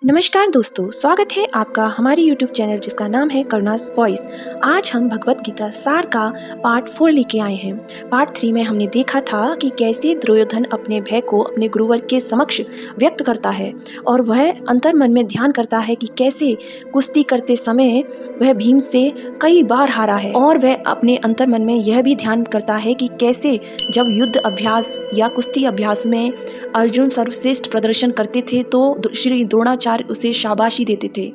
नमस्कार दोस्तों, स्वागत है आपका हमारे YouTube चैनल जिसका नाम है करुणास वॉइस। आज हम भगवत गीता सार का पार्ट 4 लेके आए हैं। पार्ट 3 में हमने देखा था कि कैसे दुर्योधन अपने भय को अपने गुरुवर के समक्ष व्यक्त करता है और वह अंतर मन में ध्यान करता है कि कैसे कुश्ती करते समय वह भीम से कई बार हारा है। और वह अपने अंतर मन में यह भी ध्यान करता है कि कैसे जब युद्ध अभ्यास या कुश्ती अभ्यास में अर्जुन सर्वश्रेष्ठ प्रदर्शन करते थे तो श्री द्रोणाचार्य उसे शाबाशी देते थे।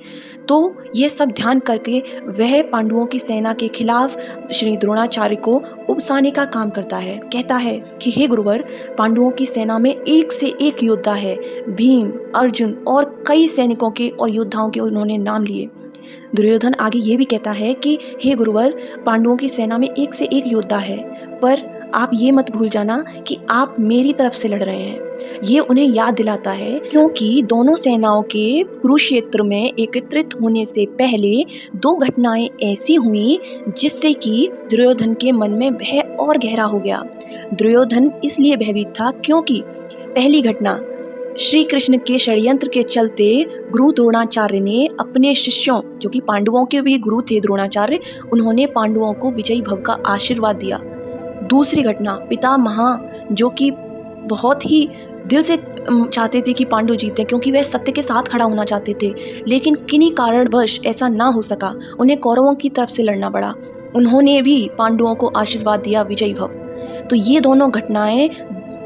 तो यह सब ध्यान करके वह पांडवों की सेना के खिलाफ श्री द्रोणाचार्य को उकसाने का काम करता है। कहता है कि हे गुरुवर, पांडवों की सेना में एक से एक योद्धा है। भीम, अर्जुन और कई सैनिकों के और योद्धाओं के उन्होंने नाम लिए। दुर्योधन आगे ये भी कहता है कि हे गुरुवर, पांडवों की सेना में एक से एक योद्धा है, पर आप ये मत भूल जाना कि आप मेरी तरफ से लड़ रहे हैं। ये उन्हें याद दिलाता है क्योंकि दोनों सेनाओं के कुरुक्षेत्र में एकत्रित होने से पहले दो घटनाएं ऐसी हुई जिससे कि दुर्योधन के मन में भय और गहरा हो गया। दुर्योधन इसलिए भयभीत था क्योंकि पहली घटना, श्री कृष्ण के षड्यंत्र के चलते गुरु द्रोणाचार्य ने अपने शिष्यों, जो कि पांडवों के भी गुरु थे द्रोणाचार्य, उन्होंने पांडवों को विजयी भव का आशीर्वाद दिया। दूसरी घटना, पितामह जो कि बहुत ही दिल से चाहते थे कि पांडव जीते क्योंकि वह सत्य के साथ खड़ा होना चाहते थे, लेकिन किन्हीं कारणवश ऐसा ना हो सका, उन्हें कौरवों की तरफ से लड़ना पड़ा। उन्होंने भी पांडवों को आशीर्वाद दिया विजयी भव। तो ये दोनों घटनाएं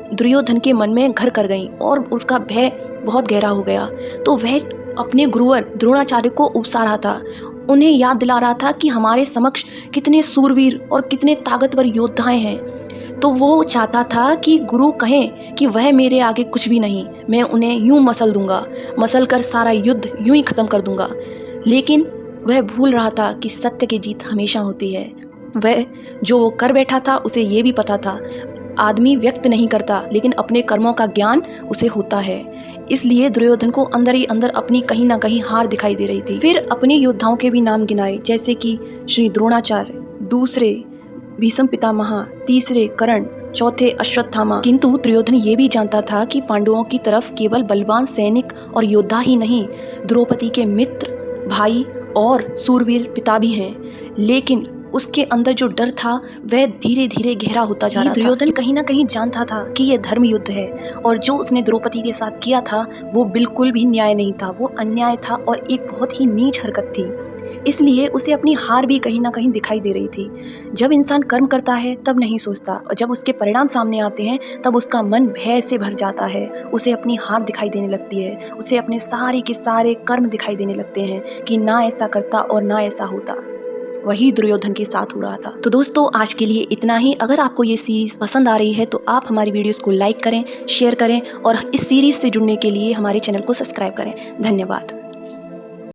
दुर्योधन के मन में घर कर गईं और उसका भय बहुत गहरा हो गया। तो वह अपने गुरुवर द्रोणाचार्य को उकसा रहा था, उन्हें याद दिला रहा था कि हमारे समक्ष कितने सूरवीर और कितने ताकतवर योद्धाएं हैं। तो वो चाहता था कि गुरु कहें कि वह मेरे आगे कुछ भी नहीं, मैं उन्हें यूं मसल दूंगा, मसल कर सारा युद्ध यूं ही ख़त्म कर दूंगा। लेकिन वह भूल रहा था कि सत्य की जीत हमेशा होती है। वह जो वो कर बैठा था उसे ये भी पता था, आदमी व्यक्त नहीं करता लेकिन अपने कर्मों का ज्ञान उसे होता है। इसलिए दुर्योधन को अंदर ही अंदर अपनी कहीं ना कहीं हार दिखाई दे रही थी। फिर अपने योद्धाओं के भी नाम गिनाए, जैसे कि श्री द्रोणाचार्य, दूसरे भीष्म पितामह, तीसरे कर्ण, चौथे अश्वत्थामा। किंतु दुर्योधन ये भी जानता था कि पांडवों की तरफ केवल बलवान सैनिक और योद्धा ही नहीं, द्रौपदी के मित्र, भाई और सूरवीर पिता भी हैं। लेकिन उसके अंदर जो डर था वह धीरे धीरे गहरा होता जा रहा था। दुर्योधन कहीं ना कहीं जानता था कि यह धर्म युद्ध है और जो उसने द्रौपदी के साथ किया था वो बिल्कुल भी न्याय नहीं था, वो अन्याय था और एक बहुत ही नीच हरकत थी। इसलिए उसे अपनी हार भी कहीं ना कहीं दिखाई दे रही थी। जब इंसान कर्म करता है तब नहीं सोचता, और जब उसके परिणाम सामने आते हैं तब उसका मन भय से भर जाता है, उसे अपनी हार दिखाई देने लगती है, उसे अपने सारे के सारे कर्म दिखाई देने लगते हैं कि ना ऐसा करता और ना ऐसा होता। वही दुर्योधन के साथ हो रहा था। तो दोस्तों, आज के लिए इतना ही। अगर आपको ये सीरीज़ पसंद आ रही है तो आप हमारी वीडियोस को लाइक करें, शेयर करें और इस सीरीज़ से जुड़ने के लिए हमारे चैनल को सब्सक्राइब करें। धन्यवाद।